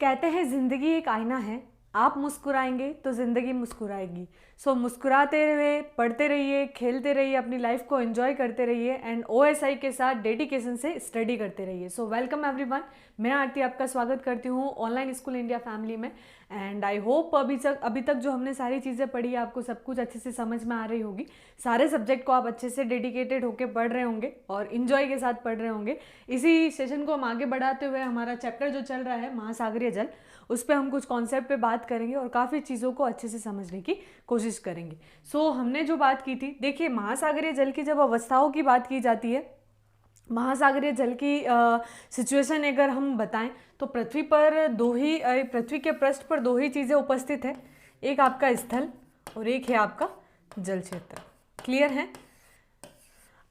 कहते हैं जिंदगी एक आईना है, आप मुस्कुराएंगे तो जिंदगी मुस्कुराएगी। सो मुस्कुराते रहिए, पढ़ते रहिए, खेलते रहिए, अपनी लाइफ को एंजॉय करते रहिए एंड ओएसआई के साथ डेडिकेशन से स्टडी करते रहिए। सो वेलकम एवरीवन, मैं आरती आपका स्वागत करती हूँ ऑनलाइन स्कूल इंडिया फैमिली में। एंड आई होप अभी तक जो हमने सारी चीज़ें पढ़ी आपको सब कुछ अच्छे से समझ में आ रही होगी। सारे सब्जेक्ट को आप अच्छे से डेडिकेटेड होकर पढ़ रहे होंगे और इन्जॉय के साथ पढ़ रहे होंगे। इसी सेशन को हम आगे बढ़ाते हुए हमारा चैप्टर जो चल रहा है महासागरीय जल, उस पर हम कुछ कॉन्सेप्ट पे बात करेंगे और काफ़ी चीज़ों को अच्छे से समझने की कोशिश करेंगे। सो हमने जो बात की थी, देखिए महासागरीय जल की जब अवस्थाओं की बात की जाती है, महासागरीय जल की सिचुएशन अगर हम बताएं तो पृथ्वी के पृष्ठ पर दो ही चीज़ें उपस्थित है, एक आपका स्थल और एक है आपका जल क्षेत्र। क्लियर है?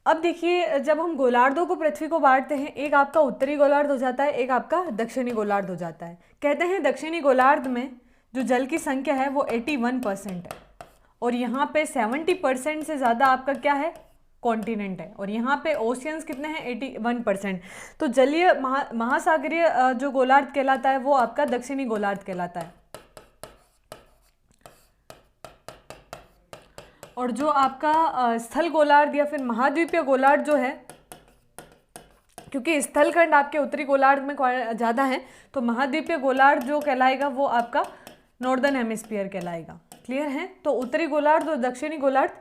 अब देखिए, जब हम गोलार्धों को पृथ्वी को बांटते हैं, एक आपका उत्तरी गोलार्ध हो जाता है, एक आपका दक्षिणी गोलार्ध हो जाता है। कहते हैं दक्षिणी गोलार्ध में जो जल की संख्या है वो 81% है और यहाँ पे 70% से ज़्यादा आपका क्या है, कॉन्टिनेंट है, और यहाँ पे ओशियंस कितने हैं, 81%। तो जलीय महासागरीय जो गोलार्ध कहलाता है वो आपका दक्षिणी गोलार्ध कहलाता है। और जो आपका स्थल गोलार्ध या फिर महाद्वीपीय गोलार्ध जो है, क्योंकि स्थल खंड आपके उत्तरी गोलार्ध में ज़्यादा है, तो महाद्वीपीय गोलार्ध जो कहलाएगा वो आपका नॉर्दर्न हेमिस्फीयर कहलाएगा। क्लियर है? तो उत्तरी गोलार्ध और दक्षिणी गोलार्ध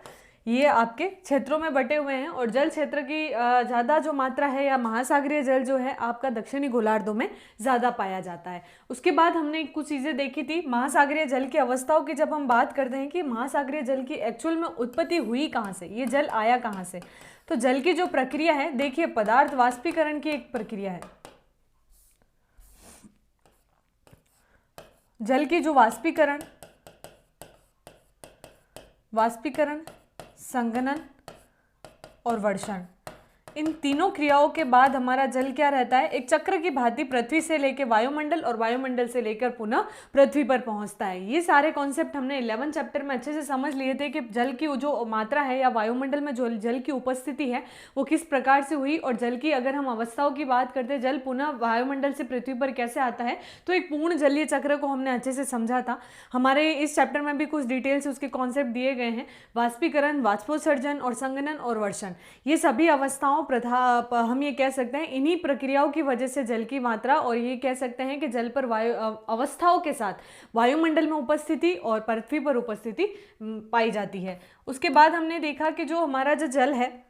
ये आपके क्षेत्रों में बटे हुए हैं और जल क्षेत्र की ज़्यादा जो मात्रा है या महासागरीय जल जो है आपका दक्षिणी गोलार्धों में ज़्यादा पाया जाता है। उसके बाद हमने कुछ चीज़ें देखी थी महासागरीय जल की अवस्थाओं की। जब हम बात करते हैं कि महासागरीय जल की एक्चुअल में उत्पत्ति हुई कहाँ से, ये जल आया कहाँ से, तो जल की जो प्रक्रिया है, देखिए पदार्थ वाष्पीकरण की एक प्रक्रिया है। जल की जो वाष्पीकरण, संघनन और वर्षण, इन तीनों क्रियाओं के बाद हमारा जल क्या रहता है, एक चक्र की भांति पृथ्वी से लेकर वायुमंडल और वायुमंडल से लेकर पुनः पृथ्वी पर पहुंचता है। ये सारे कॉन्सेप्ट हमने 11 चैप्टर में अच्छे से समझ लिए थे कि जल की जो मात्रा है या वायुमंडल में जो जल की उपस्थिति है वो किस प्रकार से हुई, और जल की अगर हम अवस्थाओं की बात करते हैं, जल पुनः वायुमंडल से पृथ्वी पर कैसे आता है, तो एक पूर्ण जलीय चक्र को हमने अच्छे से समझा था। हमारे इस चैप्टर में भी कुछ डिटेल्स उसके कॉन्सेप्ट दिए गए हैं। वाष्पीकरण, वाष्पोत्सर्जन और संघनन और वर्षण, ये सभी अवस्थाओं हम ये कह सकते हैं इन्हीं प्रक्रियाओं की वजह से जल की मात्रा, और ये कह सकते हैं कि जल पर वायु अवस्थाओं के साथ वायुमंडल में उपस्थिति और पृथ्वी पर उपस्थिति पाई जाती है। उसके बाद हमने देखा कि जो हमारा जो जल है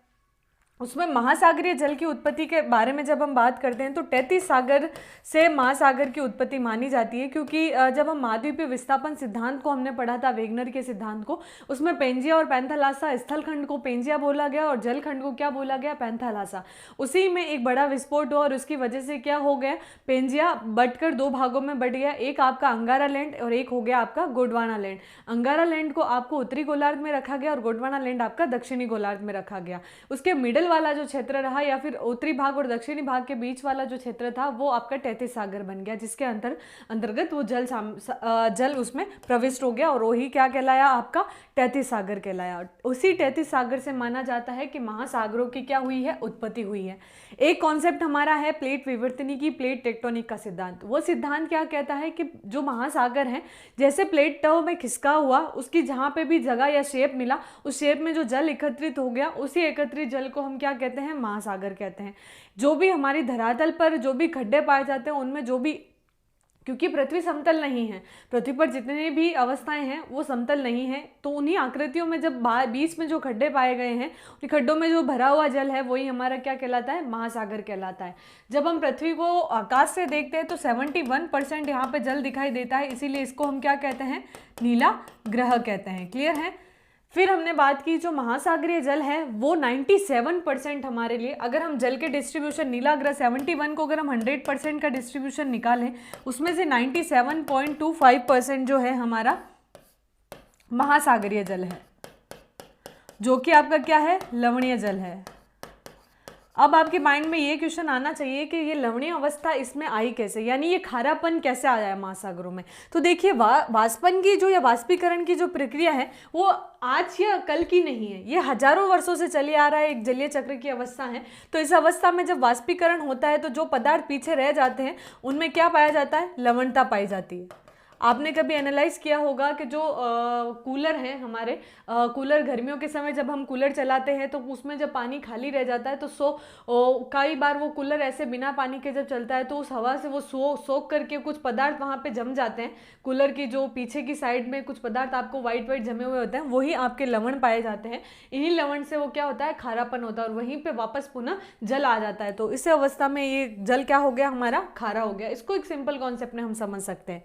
उसमें महासागरीय जल की उत्पत्ति के बारे में जब हम बात करते हैं तो 33 सागर से महासागर की उत्पत्ति मानी जाती है, क्योंकि जब हम महाद्वीपीय विस्थापन सिद्धांत को हमने पढ़ा था, वेगनर के सिद्धांत को, उसमें पेंजिया और पैंथालासा, स्थल खंड को पेंजिया बोला गया और जल खंड को क्या बोला गया, पैंथालासा। उसी में एक बड़ा विस्फोट हुआ और उसकी वजह से क्या हो गया, पेंजिया बटकर दो भागों में बट गया, एक आपका अंगारा लैंड और एक हो गया आपका गोंडवाना लैंड। अंगारा लैंड को आपको उत्तरी गोलार्ध में रखा गया और गोंडवाना लैंड आपका दक्षिणी गोलार्ध में रखा गया। उसके मिडल वाला जो क्षेत्र रहा या फिर उत्तरी भाग और दक्षिणी भाग के बीच वाला जो क्षेत्र था वो आपका तैतीस सागर बन गया, जिसके अंतर्गत वो जल उसमें प्रविष्ट हो गया और वही क्या कहलाया, आपका तैतीस सागर कहलाया। उसी तैतीस सागर से माना जाता है कि महासागरों की क्या हुई है, उत्पत्ति हुई है। एक कॉन्सेप्ट हमारा है प्लेट विवर्तनिकी, प्लेट टेक्टोनिक का सिद्धांत। वो सिद्धांत क्या कहता है कि जो महासागर है, जैसे प्लेट टव में खिसका हुआ, उसकी जहाँ पे भी जगह या शेप मिला, उस शेप में जो जल एकत्रित हो गया, उसी एकत्रित जल को हम क्या कहते हैं, महासागर कहते हैं। जो भी हमारी धरातल पर जो भी खड्डे पाए जाते हैं उनमें जो भी, क्योंकि पृथ्वी समतल नहीं है, पृथ्वी पर जितने भी अवस्थाएं हैं वो समतल नहीं है, तो उन्हीं आकृतियों में जब बीच में जो खड्डे पाए गए हैं, उन खड्डों में जो भरा हुआ जल है वही हमारा क्या कहलाता है, महासागर कहलाता है। जब हम पृथ्वी को आकाश से देखते हैं तो 71% यहाँ पे जल दिखाई देता है, इसीलिए इसको हम क्या कहते हैं, नीला ग्रह कहते हैं। क्लियर है? फिर हमने बात की जो महासागरीय जल है वो 97% हमारे लिए, अगर हम जल के डिस्ट्रीब्यूशन, नीला ग्रह 71 को अगर हम 100% का डिस्ट्रीब्यूशन निकालें, उसमें से 97.25% जो है हमारा महासागरीय जल है, जो कि आपका क्या है, लवणीय जल है। अब आपके माइंड में ये क्वेश्चन आना चाहिए कि ये लवणीय अवस्था इसमें आई कैसे, यानी ये खारापन कैसे आया है महासागरों में। तो देखिए वाष्पन की जो या वाष्पीकरण की जो प्रक्रिया है वो आज या कल की नहीं है, ये हजारों वर्षों से चली आ रहा है, एक जलीय चक्र की अवस्था है। तो इस अवस्था में जब वाष्पीकरण होता है तो जो पदार्थ पीछे रह जाते हैं उनमें क्या पाया जाता है, लवणता पाई जाती है। आपने कभी एनालाइज किया होगा कि जो कूलर है हमारे, कूलर गर्मियों के समय जब हम कूलर चलाते हैं तो उसमें जब पानी खाली रह जाता है तो कई बार वो कूलर ऐसे बिना पानी के जब चलता है तो उस हवा से वो सोख करके कुछ पदार्थ वहाँ पे जम जाते हैं। कूलर की जो पीछे की साइड में कुछ पदार्थ आपको वाइट वाइट जमे हुए होते हैं, वही आपके लवण पाए जाते हैं। इन्हीं लवण से वो क्या होता है, खारापन होता है और वहीं पर वापस पुनः जल आ जाता है। तो इस अवस्था में ये जल क्या हो गया, हमारा खारा हो गया। इसको एक सिंपल कॉन्सेप्ट में हम समझ सकते हैं।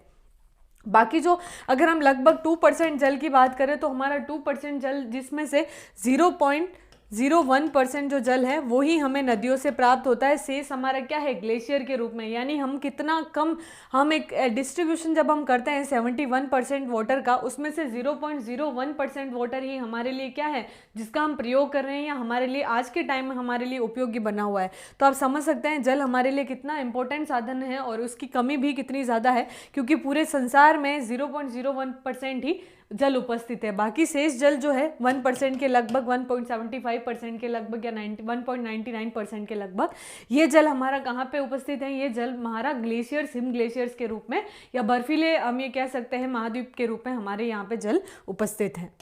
बाकी जो अगर हम लगभग 2% जल की बात करें तो हमारा 2% जल, जिसमें से 0.01% जो जल है वो ही हमें नदियों से प्राप्त होता है। शेष हमारा क्या है, ग्लेशियर के रूप में। यानी हम कितना कम, हम एक डिस्ट्रीब्यूशन जब हम करते हैं 71% वाटर का, उसमें से 0.01% वाटर ही हमारे लिए क्या है, जिसका हम प्रयोग कर रहे हैं या हमारे लिए आज के टाइम में हमारे लिए उपयोगी बना हुआ है। तो आप समझ सकते हैं जल हमारे लिए कितना इंपॉर्टेंट साधन है और उसकी कमी भी कितनी ज़्यादा है, क्योंकि पूरे संसार में 0.01% ही जल उपस्थित है। बाकी शेष जल जो है 1% के लगभग, 1.75% के लगभग या 1.99% के लगभग, ये जल हमारा कहाँ पे उपस्थित है, ये जल हमारा ग्लेशियर्स, हिम ग्लेशियर्स के रूप में या बर्फीले, हम ये कह सकते हैं महाद्वीप के रूप में हमारे यहाँ पे जल उपस्थित है।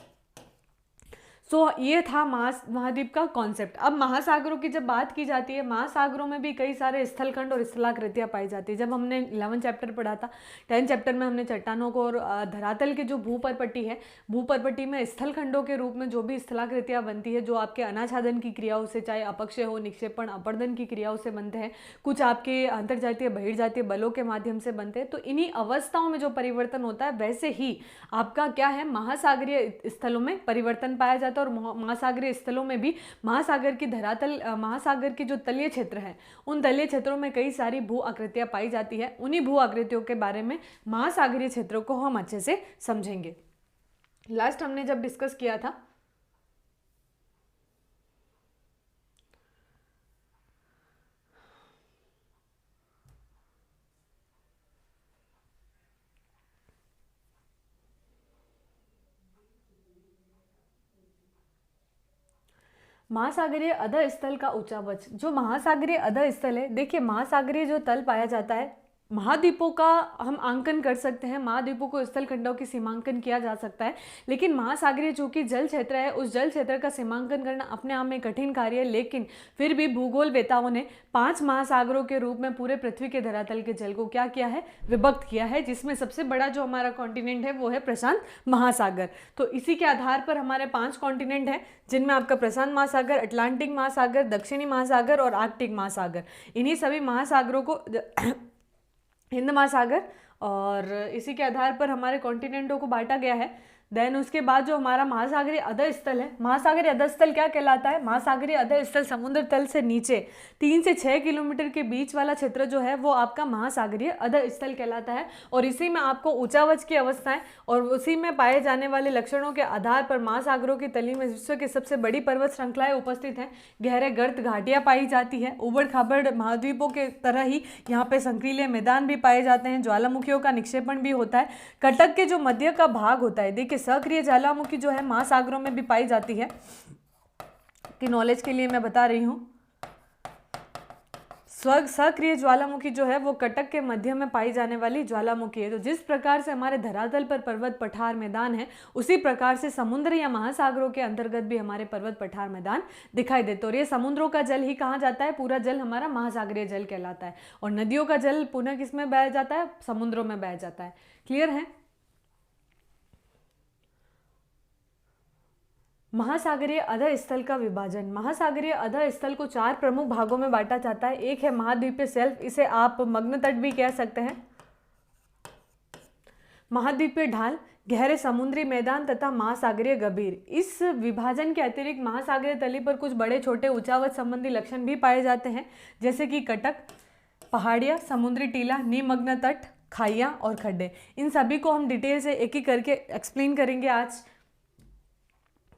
सो ये था महाद्वीप का कॉन्सेप्ट। अब महासागरों की जब बात की जाती है, महासागरों में भी कई सारे स्थलखंड और स्थलाकृतियाँ पाई जाती है। जब हमने 11 चैप्टर पढ़ा था, 10 चैप्टर में हमने चट्टानों को और धरातल की जो भूपरपट्टी है, भूपरपट्टी में स्थलखंडों के रूप में जो भी स्थलाकृतियाँ बनती है, जो आपके अनाच्छादन की क्रियाओं से, चाहे अपक्षय हो, निक्षेपण, अपर्दन की क्रियाओं से बनते हैं, कुछ आपके अंतर्जातीय बहिर्जातीय बलों के माध्यम से बनते हैं। तो इन्हीं अवस्थाओं में जो परिवर्तन होता है, वैसे ही आपका क्या है, महासागरीय स्थलों में परिवर्तन पाया जाता है। और महासागरीय स्थलों में भी महासागर की धरातल, महासागर की जो तलीय क्षेत्र है, उन तलीय क्षेत्रों में कई सारी भू आकृतियां पाई जाती है। उन्हीं भू आकृतियों के बारे में महासागरीय क्षेत्रों को हम अच्छे से समझेंगे। लास्ट हमने जब डिस्कस किया था, महासागरीय अधः स्थल का उच्चावच। जो महासागरीय अधः स्थल है, देखिए महासागरीय जो तल पाया जाता है, महाद्वीपों का हम आंकन कर सकते हैं, महाद्वीपों को स्थल खंडों की सीमांकन किया जा सकता है, लेकिन महासागरीय जो कि जल क्षेत्र है, उस जल क्षेत्र का सीमांकन करना अपने आप में कठिन कार्य है। लेकिन फिर भी भूगोल वेताओं ने 5 महासागरों के रूप में पूरे पृथ्वी के धरातल के जल को क्या किया है, विभक्त किया है, जिसमें सबसे बड़ा जो हमारा कॉन्टिनेंट है वो है प्रशांत महासागर। तो इसी के आधार पर हमारे 5 कॉन्टिनेंट हैं, जिनमें आपका प्रशांत महासागर, अटलांटिक महासागर, दक्षिणी महासागर और आर्कटिक महासागर। इन्हीं सभी महासागरों को हिंद महासागर, और इसी के आधार पर हमारे कॉन्टिनेंटों को बांटा गया है। देन उसके बाद जो हमारा महासागरीय अधः स्थल है, महासागरीय अधः स्थल क्या कहलाता है, महासागरीय अधः स्थल समुद्र तल से नीचे 3 से 6 किलोमीटर के बीच वाला क्षेत्र जो है वो आपका महासागरीय अधः स्थल कहलाता है। और इसी में आपको ऊंचावच की अवस्थाएं और उसी में पाए जाने वाले लक्षणों के आधार पर महासागरों की तली में विश्व की सबसे बड़ी पर्वत श्रृंखलाएं उपस्थित हैं, गहरे गर्त घाटियां पाई जाती है, उबड़ खाबड़ महाद्वीपों के तरह ही यहाँ पे संकीले मैदान भी पाए जाते हैं, ज्वालामुखियों का निक्षेपण भी होता है। कटक के जो मध्य का भाग होता है, देखिए सक्रिय ज्वालामुखी जो है महासागरों में भी पाई जाती है, कि नॉलेज के लिए मैं बता रही हूँ। सक्रिय ज्वालामुखी जो है वो कटक के मध्य में पाई जाने वाली ज्वालामुखी है। तो जिस प्रकार से हमारे धरातल पर पर्वत पठार मैदान है, उसी प्रकार से समुद्र या महासागरों के अंतर्गत भी हमारे पर्वत पठार मैदान दिखाई देते। और ये समुद्रों का जल ही कहाँ जाता है, पूरा जल हमारा महासागरीय जल कहलाता है। और नदियों का जल पुनः किस में बह जाता है, समुद्रों में बह जाता है। क्लियर है। महासागरीय अधः स्थल का विभाजन। महासागरीय अधः स्थल को 4 प्रमुख भागों में बांटा जाता है। एक है महाद्वीपीय शेल्फ, इसे आप मग्न तट भी कह सकते हैं। महाद्वीपीय ढाल, गहरे समुद्री मैदान तथा महासागरीय गंभीर। इस विभाजन के अतिरिक्त महासागरीय तली पर कुछ बड़े छोटे ऊंचावच संबंधी लक्षण भी पाए जाते हैं, जैसे कि कटक, पहाड़ियाँ, समुद्री टीला, निमग्न तट, खाइयाँ और खड्डे। इन सभी को हम डिटेल से एक एक करके एक्सप्लेन करेंगे आज।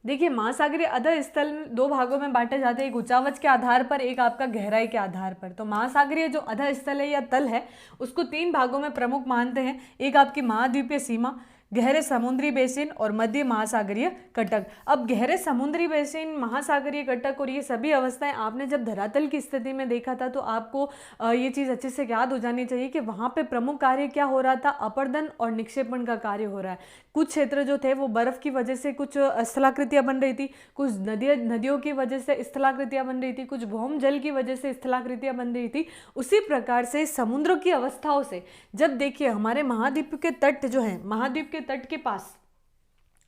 देखिए महासागरीय अधः स्थल दो भागों में बांटे जाते हैं, एक ऊंचावच के आधार पर, एक आपका गहराई के आधार पर। तो महासागरीय जो अधः स्थल है या तल है उसको तीन भागों में प्रमुख मानते हैं, एक आपकी महाद्वीपीय सीमा, गहरे समुद्री बेसिन और मध्य महासागरीय कटक। अब गहरे समुद्री बेसिन, महासागरीय कटक और ये सभी अवस्थाएं आपने जब धरातल की स्थिति में देखा था तो आपको ये चीज़ अच्छे से याद हो जानी चाहिए कि वहाँ पे प्रमुख कार्य क्या हो रहा था, अपरदन और निक्षेपण का कार्य हो रहा है। कुछ क्षेत्र जो थे वो बर्फ की वजह से कुछ स्थलाकृतियाँ बन रही थी, कुछ नदियों की वजह से स्थलाकृतियाँ बन रही थी, कुछ भौम जल की वजह से स्थलाकृतियाँ बन रही थी। उसी प्रकार से समुद्र की अवस्थाओं से जब देखिए हमारे महाद्वीप के तट जो है, महाद्वीप के तट के पास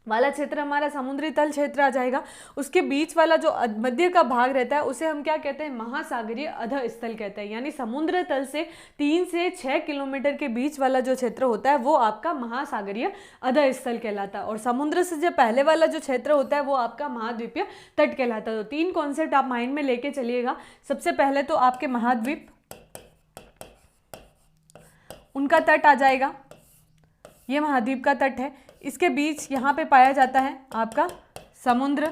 वाला क्षेत्र हमारा समुद्री तल क्षेत्र आ जाएगा, उसके बीच वाला जो मध्य का भाग रहता है उसे हम क्या कहते हैं, महासागरीय अधः स्थल कहते हैं। यानी समुद्र तल से 3 से 6 किलोमीटर के बीच वाला जो क्षेत्र होता है वो आपका महासागरीय अधः स्थल कहलाता है, और समुद्र से जो पहले वाला जो क्षेत्र होता है वो आपका महाद्वीपीय तट कहलाता है। तो 3 कॉन्सेप्ट आप माइंड में लेके चलिएगा। सबसे पहले तो आपके महाद्वीप, उनका तट आ जाएगा, ये महाद्वीप का तट है, इसके बीच यहाँ पे पाया जाता है आपका समुद्र,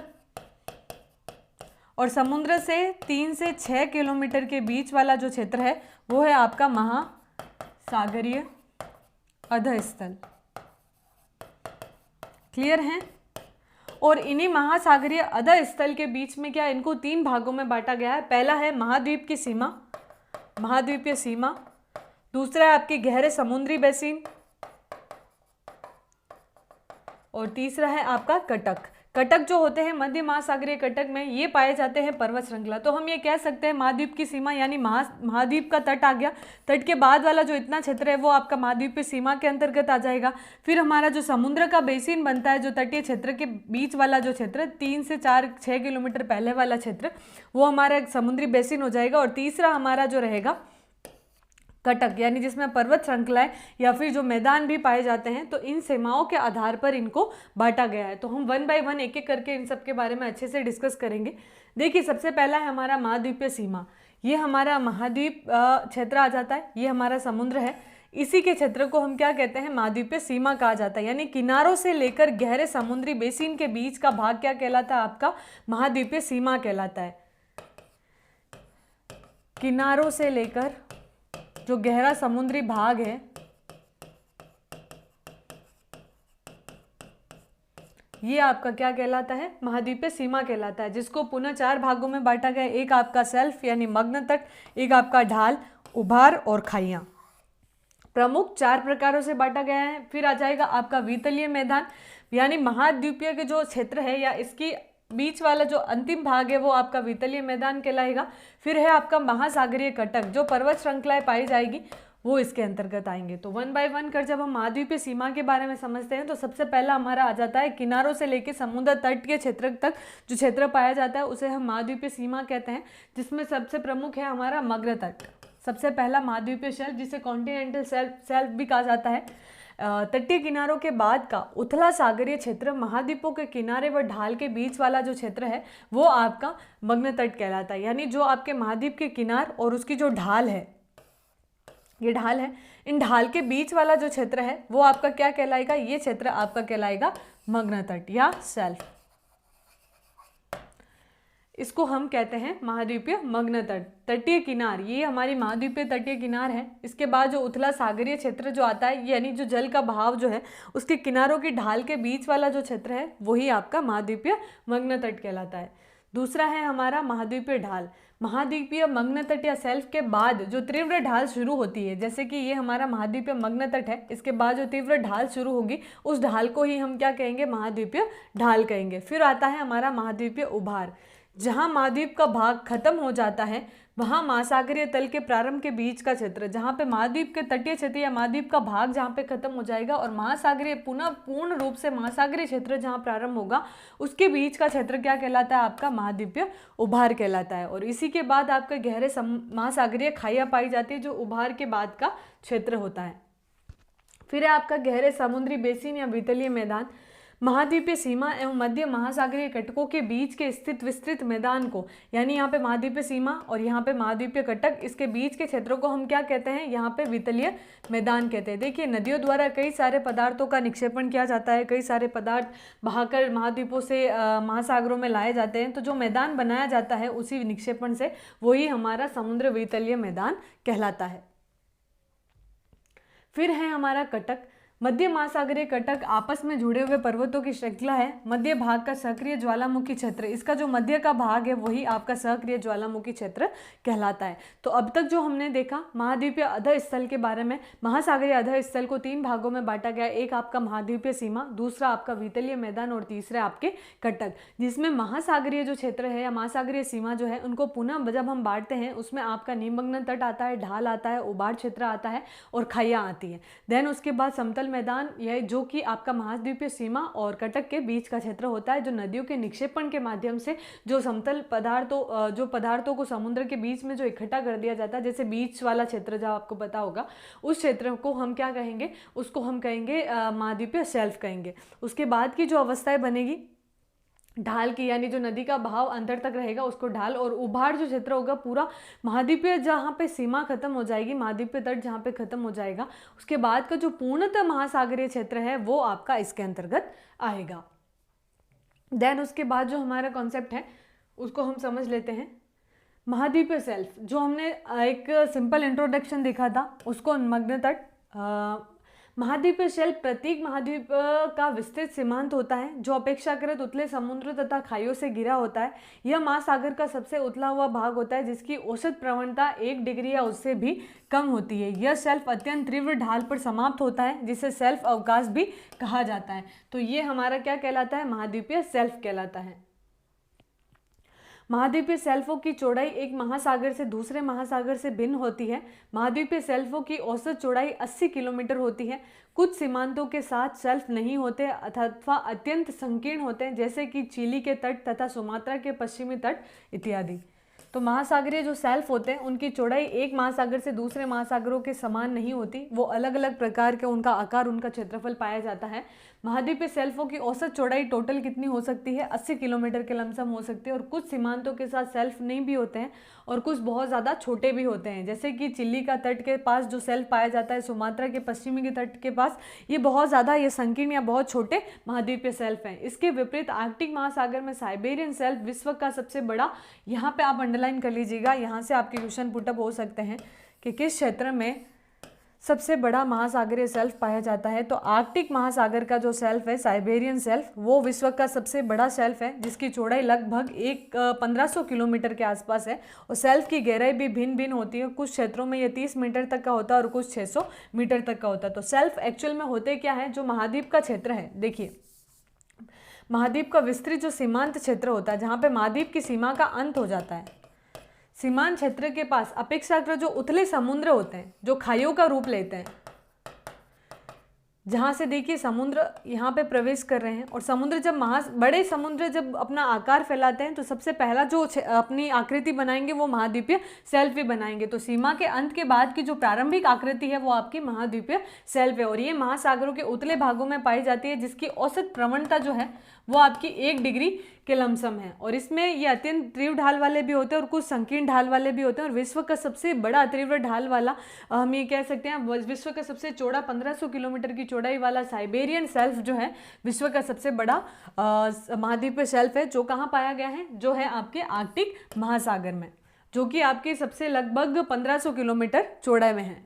और समुद्र से 3 से 6 किलोमीटर के बीच वाला जो क्षेत्र है वो है आपका महासागरीय अधः स्थल। क्लियर है? और इन्हीं महासागरीय अधः स्थल के बीच में क्या, इनको 3 भागों में बांटा गया है। पहला है महाद्वीप की सीमा, महाद्वीपीय सीमा, दूसरा है आपकी गहरे समुद्री बेसिन, और तीसरा है आपका कटक। कटक जो होते हैं मध्य महासागरीय कटक में ये पाए जाते हैं पर्वत श्रृंखला। तो हम ये कह सकते हैं महाद्वीप की सीमा यानी महाद्वीप का तट आ गया, तट के बाद वाला जो इतना क्षेत्र है वो आपका महाद्वीपीय सीमा के अंतर्गत आ जाएगा। फिर हमारा जो समुद्र का बेसिन बनता है, जो तटीय क्षेत्र के बीच वाला जो क्षेत्र 3 से 6 किलोमीटर पहले वाला क्षेत्र, वो हमारा समुद्री बेसिन हो जाएगा। और तीसरा हमारा जो रहेगा कटक, यानी जिसमें पर्वत श्रृंखलाएं या फिर जो मैदान भी पाए जाते हैं। तो इन सीमाओं के आधार पर इनको बांटा गया है। तो हम 1 बाय 1 एक एक करके इन सब के बारे में अच्छे से डिस्कस करेंगे। देखिए सबसे पहला है हमारा महाद्वीपीय सीमा, ये हमारा महाद्वीप क्षेत्र आ जाता है, ये हमारा समुद्र है, इसी के क्षेत्र को हम क्या कहते हैं, महाद्वीपीय सीमा कहा जाता है। यानी किनारों से लेकर गहरे समुद्री बेसिन के बीच का भाग क्या कहलाता है, आपका महाद्वीपीय सीमा कहलाता है। किनारों से लेकर जो गहरा समुद्री भाग है ये आपका क्या कहलाता है, महाद्वीपीय सीमा कहलाता है, जिसको पुनः 4 भागों में बांटा गया। एक आपका सेल्फ यानी मग्न तट, एक आपका ढाल, उभार और खाइयां। प्रमुख 4 प्रकारों से बांटा गया है। फिर आ जाएगा आपका वितलीय मैदान, यानी महाद्वीपीय के जो क्षेत्र है या इसकी बीच वाला जो अंतिम भाग है वो आपका वितलीय मैदान कहलाएगा। फिर है आपका महासागरीय कटक, जो पर्वत श्रृंखलाएं पाई जाएगी वो इसके अंतर्गत आएंगे। तो 1 बाय 1 कर जब हम महाद्वीपीय सीमा के बारे में समझते हैं तो सबसे पहला हमारा आ जाता है किनारों से लेकर समुद्र तट के क्षेत्र तक जो क्षेत्र पाया जाता है उसे हम महाद्वीपीय सीमा कहते हैं, जिसमें सबसे प्रमुख है हमारा मग्न तट। सबसे पहला महाद्वीपीय शेल्फ, जिसे कॉन्टिनेंटल शेल्फ भी कहा जाता है। तटीय किनारों के बाद का उथला सागरीय क्षेत्र, महाद्वीपों के किनारे व ढाल के बीच वाला जो क्षेत्र है वो आपका मग्न तट कहलाता है। यानी जो आपके महाद्वीप के किनार और उसकी जो ढाल है, ये ढाल है, इन ढाल के बीच वाला जो क्षेत्र है वो आपका क्या कहलाएगा, ये क्षेत्र आपका कहलाएगा मग्न तट या शेल्फ। इसको हम कहते हैं महाद्वीपीय मग्न तट। तटीय किनार, ये हमारी महाद्वीपीय तटीय किनार है। इसके बाद जो उथला सागरीय क्षेत्र जो आता है, यानी जो जल का बहाव जो है उसके किनारों की ढाल के बीच वाला जो क्षेत्र है वही आपका महाद्वीपीय मग्न तट कहलाता है। दूसरा है हमारा महाद्वीपीय ढाल। महाद्वीपीय मग्न तट या सेल्फ के बाद जो तीव्र ढाल शुरू होती है, जैसे कि ये हमारा महाद्वीपीय मग्न तट है, इसके बाद जो तीव्र ढाल शुरू होगी उस ढाल को ही हम क्या कहेंगे, महाद्वीपीय ढाल कहेंगे। फिर आता है हमारा महाद्वीपीय उभार। जहाँ महाद्वीप का भाग खत्म हो जाता है वहाँ महासागरीय तल के प्रारंभ के बीच का क्षेत्र, जहाँ पे महाद्वीप के तटीय क्षेत्र या महाद्वीप का भाग जहाँ पे खत्म हो जाएगा और महासागरीय पुनः पूर्ण रूप से महासागरीय क्षेत्र जहाँ प्रारंभ होगा उसके बीच का क्षेत्र क्या कहलाता है, आपका महाद्वीपीय उभार कहलाता है। और इसी के बाद आपके गहरे महासागरीय खाइयाँ पाई जाती है जो उभार के बाद का क्षेत्र होता है। फिर है आपका गहरे समुद्री बेसिन या वितलीय मैदान। महाद्वीपीय सीमा एवं मध्य महासागरीय कटकों के बीच के स्थित विस्तृत मैदान को, यानी यहाँ पे महाद्वीपीय सीमा और यहाँ पे महाद्वीपीय कटक, इसके बीच के क्षेत्रों को हम क्या कहते हैं, यहाँ पे वितलीय मैदान कहते हैं। देखिए नदियों द्वारा कई सारे पदार्थों का निक्षेपण किया जाता है, कई सारे पदार्थ बहाकर महाद्वीपों से महासागरों में लाए जाते हैं, तो जो मैदान बनाया जाता है उसी निक्षेपण से, वही हमारा समुद्र वितलीय मैदान कहलाता है। फिर है हमारा कटक। मध्य महासागरीय कटक आपस में जुड़े हुए पर्वतों की श्रृंखला है। मध्य भाग का सक्रिय ज्वालामुखी क्षेत्र, इसका जो मध्य का भाग है वही आपका सक्रिय ज्वालामुखी क्षेत्र कहलाता है। तो अब तक जो हमने देखा महाद्वीपीय अधः स्थल के बारे में, महासागरीय अधः स्थल को 3 भागों में बांटा गया, एक आपका महाद्वीपीय सीमा, दूसरा आपका वितलीय मैदान और तीसरा आपके कटक, जिसमें महासागरीय जो क्षेत्र है या महासागरीय सीमा जो है उनको पुनः जब हम बांटते हैं उसमें आपका निमग्न तट आता है, ढाल आता है, उबाड़ क्षेत्र आता है और खाइयाँ आती है। देन उसके बाद समतल मैदान, यह जो कि आपका महाद्वीपीय सीमा और कटक के बीच का क्षेत्र होता है, जो नदियों के निक्षेपण के माध्यम से जो समतल पदार्थों को समुद्र के बीच में जो इकट्ठा कर दिया जाता है, जैसे बीच वाला क्षेत्र जहाँ आपको पता होगा, उस क्षेत्र को हम क्या कहेंगे, उसको हम कहेंगे महाद्वीपीय शेल्फ कहेंगे। उसके बाद की जो अवस्थाएं बनेगी ढाल की, यानी जो नदी का बहाव अंदर तक रहेगा उसको ढाल, और उभाड़ जो क्षेत्र होगा पूरा महाद्वीपीय जहाँ पे सीमा खत्म हो जाएगी, महाद्वीपीय तट जहाँ पे खत्म हो जाएगा, उसके बाद का जो पूर्णतः महासागरीय क्षेत्र है वो आपका इसके अंतर्गत आएगा। देन उसके बाद जो हमारा कॉन्सेप्ट है उसको हम समझ लेते हैं। महाद्वीपीय शेल्फ, जो हमने एक सिंपल इंट्रोडक्शन देखा था उसको मग्न तट। महाद्वीपीय शेल्फ प्रत्येक महाद्वीप का विस्तृत सीमांत होता है जो अपेक्षाकृत उतले समुद्र तथा खाइयों से घिरा होता है। यह महासागर का सबसे उतला हुआ भाग होता है जिसकी औसत प्रवणता 1 डिग्री या उससे भी कम होती है। यह शेल्फ अत्यंत तीव्र ढाल पर समाप्त होता है जिसे शेल्फ अवकाश भी कहा जाता है। तो ये हमारा क्या कहलाता है, महाद्वीपीय शेल्फ कहलाता है। महाद्वीपीय शेल्फों की चौड़ाई एक महासागर से दूसरे महासागर से भिन्न होती है। महाद्वीपीय शेल्फों की औसत चौड़ाई 80 किलोमीटर होती है। कुछ सीमांतों के साथ शेल्फ नहीं होते अथवा अत्यंत संकीर्ण होते हैं, जैसे कि चिली के तट तथा सुमात्रा के पश्चिमी तट इत्यादि। तो महासागरीय जो शेल्फ होते हैं उनकी चौड़ाई एक महासागर से दूसरे महासागरों के समान नहीं होती, वो अलग अलग प्रकार के उनका आकार, उनका क्षेत्रफल पाया जाता है। महाद्वीपीय शेल्फों की औसत चौड़ाई टोटल कितनी हो सकती है, 80 किलोमीटर के लमसम हो सकती है, और कुछ सीमांतों के साथ शेल्फ नहीं भी होते हैं और कुछ बहुत ज़्यादा छोटे भी होते हैं, जैसे कि चिली का तट के पास जो शेल्फ पाया जाता है, सुमात्रा के पश्चिमी के तट के पास, ये बहुत ज़्यादा ये संकीर्ण या बहुत छोटे महाद्वीपीय शेल्फ हैं। इसके विपरीत आर्कटिक महासागर में साइबेरियन शेल्फ विश्व का सबसे बड़ा, यहाँ पे आप अंडरलाइन कर लीजिएगा, यहाँ से आपके क्वेश्चन पुटअप हो सकते हैं कि किस क्षेत्र में सबसे बड़ा महासागरीय शेल्फ पाया जाता है। तो आर्कटिक महासागर का जो शेल्फ है साइबेरियन शेल्फ, वो विश्व का सबसे बड़ा शेल्फ है जिसकी चौड़ाई लगभग 1500 किलोमीटर के आसपास है, और शेल्फ की गहराई भी भिन्न भिन्न होती है। कुछ क्षेत्रों में ये 30 मीटर तक का होता है और कुछ 600 मीटर तक का होता है। तो शेल्फ एक्चुअल में होते क्या है, जो महाद्वीप का क्षेत्र है, देखिए महाद्वीप का विस्तृत जो सीमांत क्षेत्र होता है जहाँ पे महाद्वीप की सीमा का अंत हो जाता है, सीमांत क्षेत्र के पास अपेक्षाकृत जो उथले समुद्र होते हैं, जो खाइयों का रूप लेते हैं, जहाँ से देखिए समुद्र यहाँ पे प्रवेश कर रहे हैं, और समुद्र जब बड़े समुद्र जब अपना आकार फैलाते हैं तो सबसे पहला जो अपनी आकृति बनाएंगे वो महाद्वीपीय शेल्फ भी बनाएंगे। तो सीमा के अंत के बाद की जो प्रारंभिक आकृति है वो आपकी महाद्वीपीय शेल्फ है, और ये महासागरों के उतले भागों में पाई जाती है जिसकी औसत प्रवणता जो है वो आपकी 1 डिग्री के लमसम है, और इसमें ये अत्यंत तीव्र ढाल वाले भी होते हैं और कुछ संकीर्ण ढाल वाले भी होते हैं। और विश्व का सबसे बड़ा तीव्र ढाल वाला हम ये कह सकते हैं, विश्व का सबसे चौड़ा 1500 किलोमीटर की चौड़ाई वाला साइबेरियन शेल्फ जो है विश्व का सबसे बड़ा महाद्वीपीय शेल्फ है, जो कहाँ पाया गया है, जो है आपके आर्कटिक महासागर में, जो कि आपके सबसे लगभग 1500 किलोमीटर चौड़ाई में है।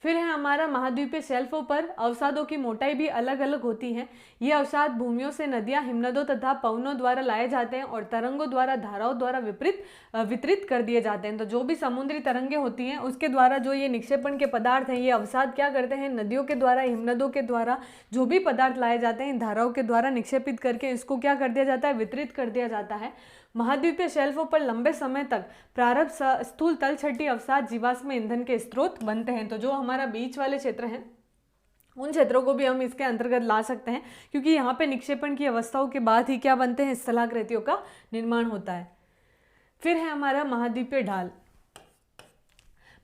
फिर है हमारा महाद्वीपीय शेल्फों पर अवसादों की मोटाई भी अलग अलग होती है। ये अवसाद भूमियों से नदियां, हिमनदों तथा पवनों द्वारा लाए जाते हैं और तरंगों द्वारा, धाराओं द्वारा वितरित कर दिए जाते हैं। तो जो भी समुद्री तरंगें होती हैं उसके द्वारा जो ये निक्षेपण के पदार्थ हैं, ये अवसाद क्या करते हैं, नदियों के द्वारा, हिमनदों के द्वारा जो भी पदार्थ लाए जाते हैं धाराओं के द्वारा निक्षेपित करके इसको क्या कर दिया जाता है, वितरित कर दिया जाता है। महाद्वीपीय शेल्फों पर लंबे समय तक प्रारंभ स्थूल तलछटी अवसाद जीवाश्म ईंधन के स्रोत बनते हैं। तो जो हमारा बीच वाले क्षेत्र हैं उन क्षेत्रों को भी हम इसके अंतर्गत ला सकते हैं, क्योंकि यहाँ पे निक्षेपण की अवस्थाओं के बाद ही क्या बनते हैं, स्थलाकृतियों का निर्माण होता है। फिर है हमारा महाद्वीपीय ढाल।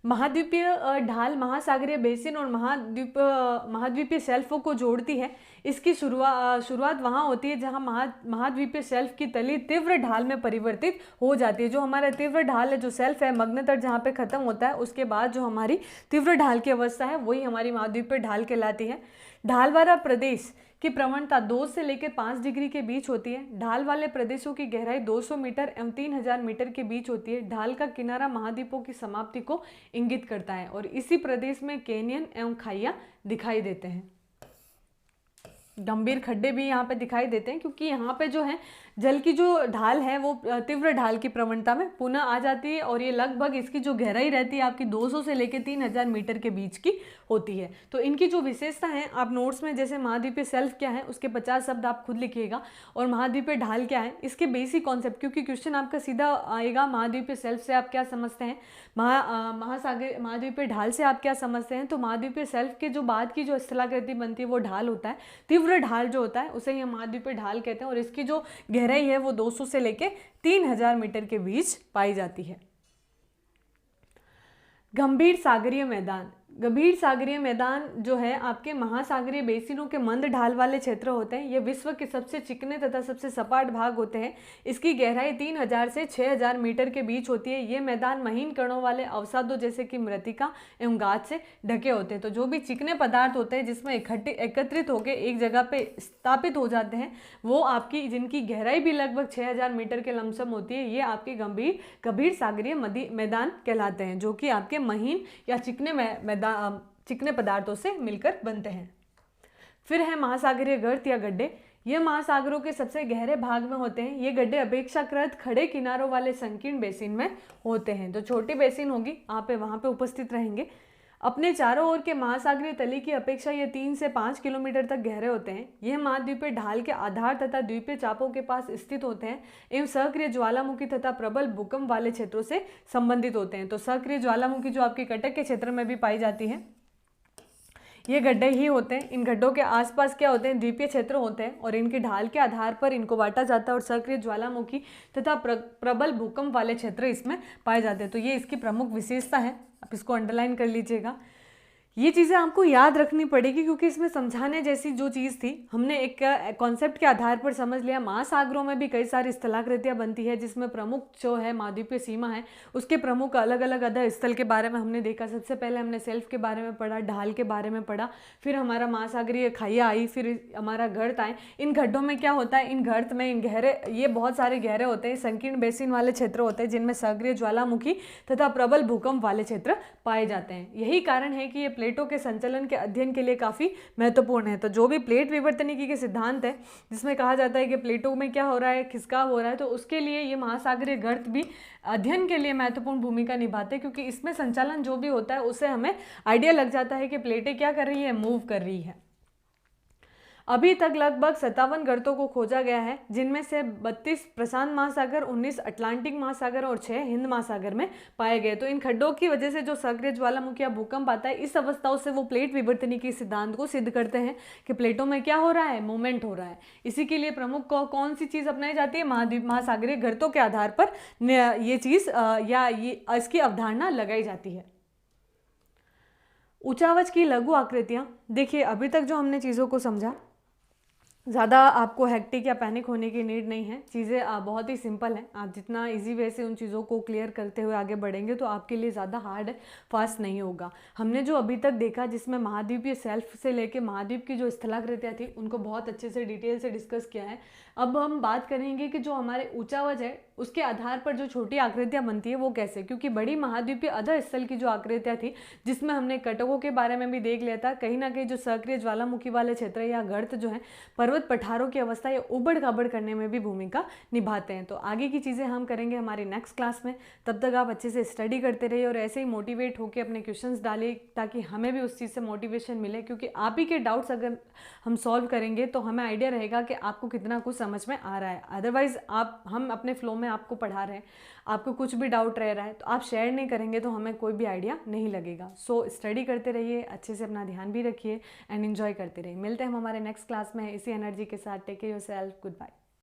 महाद्वीपीय ढाल महासागरीय बेसिन और महाद्वीपीय शेल्फों को जोड़ती है। इसकी शुरुआत वहाँ होती है जहाँ महाद्वीपीय शेल्फ की तली तीव्र ढाल में परिवर्तित हो जाती है। जो हमारा तीव्र ढाल है, जो शेल्फ है, मग्न तट जहाँ पे खत्म होता है, उसके बाद जो हमारी तीव्र ढाल की अवस्था है वही हमारी महाद्वीपीय ढाल कहलाती है। ढाल वाला प्रदेश की प्रवणता 2 से लेकर 5 डिग्री के बीच होती है। ढाल वाले प्रदेशों की गहराई 200 मीटर एवं 3000 मीटर के बीच होती है। ढाल का किनारा महाद्वीपों की समाप्ति को इंगित करता है और इसी प्रदेश में कैनियन एवं खाइयां दिखाई देते हैं। गंभीर खड्डे भी यहाँ पे दिखाई देते हैं क्योंकि यहाँ पे जो है जल की जो ढाल है वो तीव्र ढाल की प्रवणता में पुनः आ जाती है और ये लगभग इसकी जो गहराई रहती है आपकी 200 से लेकर 3000 मीटर के बीच की होती है। तो इनकी जो विशेषता है आप नोट्स में, जैसे महाद्वीपीय शेल्फ क्या है उसके 50 शब्द आप खुद लिखिएगा और महाद्वीपीय ढाल क्या है इसके बेसिक कॉन्सेप्ट, क्योंकि क्वेश्चन आपका सीधा आएगा महाद्वीपीय शेल्फ से आप क्या समझते हैं, महाद्वीपीय ढाल से आप क्या समझते हैं। तो महाद्वीपीय शेल्फ के जो बाद की जो स्थलाकृति बनती है वो ढाल होता है। तीव्र ढाल जो होता है उसे ही हम महाद्वीपीय ढाल कहते हैं और इसकी जो गहराई है वो 200 से लेके 3000 मीटर के बीच पाई जाती है। गंभीर सागरीय मैदान। गंभीर सागरीय मैदान जो है आपके महासागरीय बेसिनों के मंद ढाल वाले क्षेत्र होते हैं। ये विश्व के सबसे चिकने तथा सबसे सपाट भाग होते हैं। इसकी गहराई 3000 से 6000 मीटर के बीच होती है। ये मैदान महीन कणों वाले अवसादों जैसे कि मृत्तिका एवं गाद से ढके होते हैं। तो जो भी चिकने पदार्थ होते हैं जिसमें एकत्रित होकर एक जगह पे स्थापित हो जाते हैं वो आपकी, जिनकी गहराई भी लगभग 6000 मीटर के लमसम होती है, ये आपके गंभीर सागरीय मैदान कहलाते हैं, जो कि आपके महीन या चिकने पदार्थों से मिलकर बनते हैं। फिर है महासागरीय गर्त या गड्ढे। ये महासागरों के सबसे गहरे भाग में होते हैं। ये गड्ढे अपेक्षाकृत खड़े किनारों वाले संकीर्ण बेसिन में होते हैं। जो छोटी बेसिन होगी आप वहाँ पे उपस्थित रहेंगे। अपने चारों ओर के महासागरीय तली की अपेक्षा ये 3 से 5 किलोमीटर तक गहरे होते हैं। यह महाद्वीपीय ढाल के आधार तथा द्वीपीय चापों के पास स्थित होते हैं एवं सक्रिय ज्वालामुखी तथा प्रबल भूकंप वाले क्षेत्रों से संबंधित होते हैं। तो सक्रिय ज्वालामुखी जो आपके कटक के क्षेत्र में भी पाई जाती है, ये गड्ढे ही होते हैं। इन गड्ढों के आसपास क्या होते हैं, द्वीपीय क्षेत्र होते हैं और इनकी ढाल के आधार पर इनको बांटा जाता है और सक्रिय ज्वालामुखी तथा प्रबल भूकंप वाले क्षेत्र इसमें पाए जाते हैं। तो ये इसकी प्रमुख विशेषता है, आप इसको अंडरलाइन कर लीजिएगा। ये चीज़ें आपको याद रखनी पड़ेगी क्योंकि इसमें समझाने जैसी जो चीज़ थी हमने एक कॉन्सेप्ट के आधार पर समझ लिया। महासागरों में भी कई सारी स्थलाकृतियाँ बनती है जिसमें प्रमुख जो है महाद्वीपीय सीमा है उसके प्रमुख अलग अलग अधः स्थल के बारे में हमने देखा। सबसे पहले हमने शेल्फ के बारे में पढ़ा, ढाल के बारे में पढ़ा, फिर हमारा महासागरीय खाइयाँ आई, फिर हमारा गर्त आए। इन गड्ढों में क्या होता है, इन गर्त में इन गहरे, ये बहुत सारे गहरे होते हैं, संकीर्ण बेसिन वाले क्षेत्र होते हैं जिनमें सक्रिय ज्वालामुखी तथा प्रबल भूकंप वाले क्षेत्र पाए जाते हैं। यही कारण है कि ये प्लेटों के संचलन के अध्ययन के लिए काफ़ी महत्वपूर्ण है। तो जो भी प्लेट विवर्तनिकी के सिद्धांत है जिसमें कहा जाता है कि प्लेटों में क्या हो रहा है, खिसकाव हो रहा है, तो उसके लिए ये महासागरीय गर्त भी अध्ययन के लिए महत्वपूर्ण भूमिका निभाते हैं क्योंकि इसमें संचालन जो भी होता है उससे हमें आइडिया लग जाता है कि प्लेटें क्या कर रही है, मूव कर रही है। अभी तक लगभग 57 गर्तों को खोजा गया है जिनमें से 32 प्रशांत महासागर, 19 अटलांटिक महासागर और 6 हिंद महासागर में पाए गए। तो इन खड्डों की वजह से जो सक्रिय ज्वालामुखी या भूकंप आता है, इस अवस्थाओं से वो प्लेट विवर्तनिकी सिद्धांत को सिद्ध करते हैं कि प्लेटों में क्या हो रहा है, मूवमेंट हो रहा है। इसी के लिए प्रमुख कौन सी चीज़ अपनाई जाती है, महासागरीय गर्तों के आधार पर ये चीज़ या ये इसकी अवधारणा लगाई जाती है। ऊंचावच की लघु आकृतियाँ। देखिए अभी तक जो हमने चीज़ों को समझा, ज़्यादा आपको हेक्टिक या पैनिक होने की नीड नहीं है। चीज़ें बहुत ही सिंपल हैं। आप जितना इजी वे से उन चीज़ों को क्लियर करते हुए आगे बढ़ेंगे तो आपके लिए ज़्यादा हार्ड फास्ट नहीं होगा। हमने जो अभी तक देखा जिसमें महाद्वीपीय शेल्फ से लेके महाद्वीप की जो स्थलाकृतियाँ थी उनको बहुत अच्छे से डिटेल से डिस्कस किया है। अब हम बात करेंगे कि जो हमारे ऊंचावच है उसके आधार पर जो छोटी आकृतियाँ बनती है वो कैसे, क्योंकि बड़ी महाद्वीपीय अधः स्थल की जो आकृतियाँ थी जिसमें हमने कटकों के बारे में भी देख लिया था, कहीं ना कहीं जो सक्रिय ज्वालामुखी वाले क्षेत्र या गर्त जो है पर्वत पठारों की अवस्था या उबड़ खाबड़ करने में भी भूमिका निभाते हैं। तो आगे की चीज़ें हम करेंगे हमारी नेक्स्ट क्लास में। तब तक आप अच्छे से स्टडी करते रहिए और ऐसे ही मोटिवेट होकर अपने क्वेश्चंस डालिए ताकि हमें भी उस चीज़ से मोटिवेशन मिले, क्योंकि आप ही के डाउट्स अगर हम सॉल्व करेंगे तो हमें आइडिया रहेगा कि आपको कितना कुछ समझ में आ रहा है। अदरवाइज हम अपने फ्लो में आपको पढ़ा रहे हैं, आपको कुछ भी डाउट रह रहा है तो आप शेयर नहीं करेंगे तो हमें कोई भी आइडिया नहीं लगेगा। सो स्टडी करते रहिए, अच्छे से अपना ध्यान भी रखिए एंड एंजॉय करते रहिए। मिलते हैं हम हमारे नेक्स्ट क्लास में इसी एनर्जी के साथ। Take care yourself, good bye.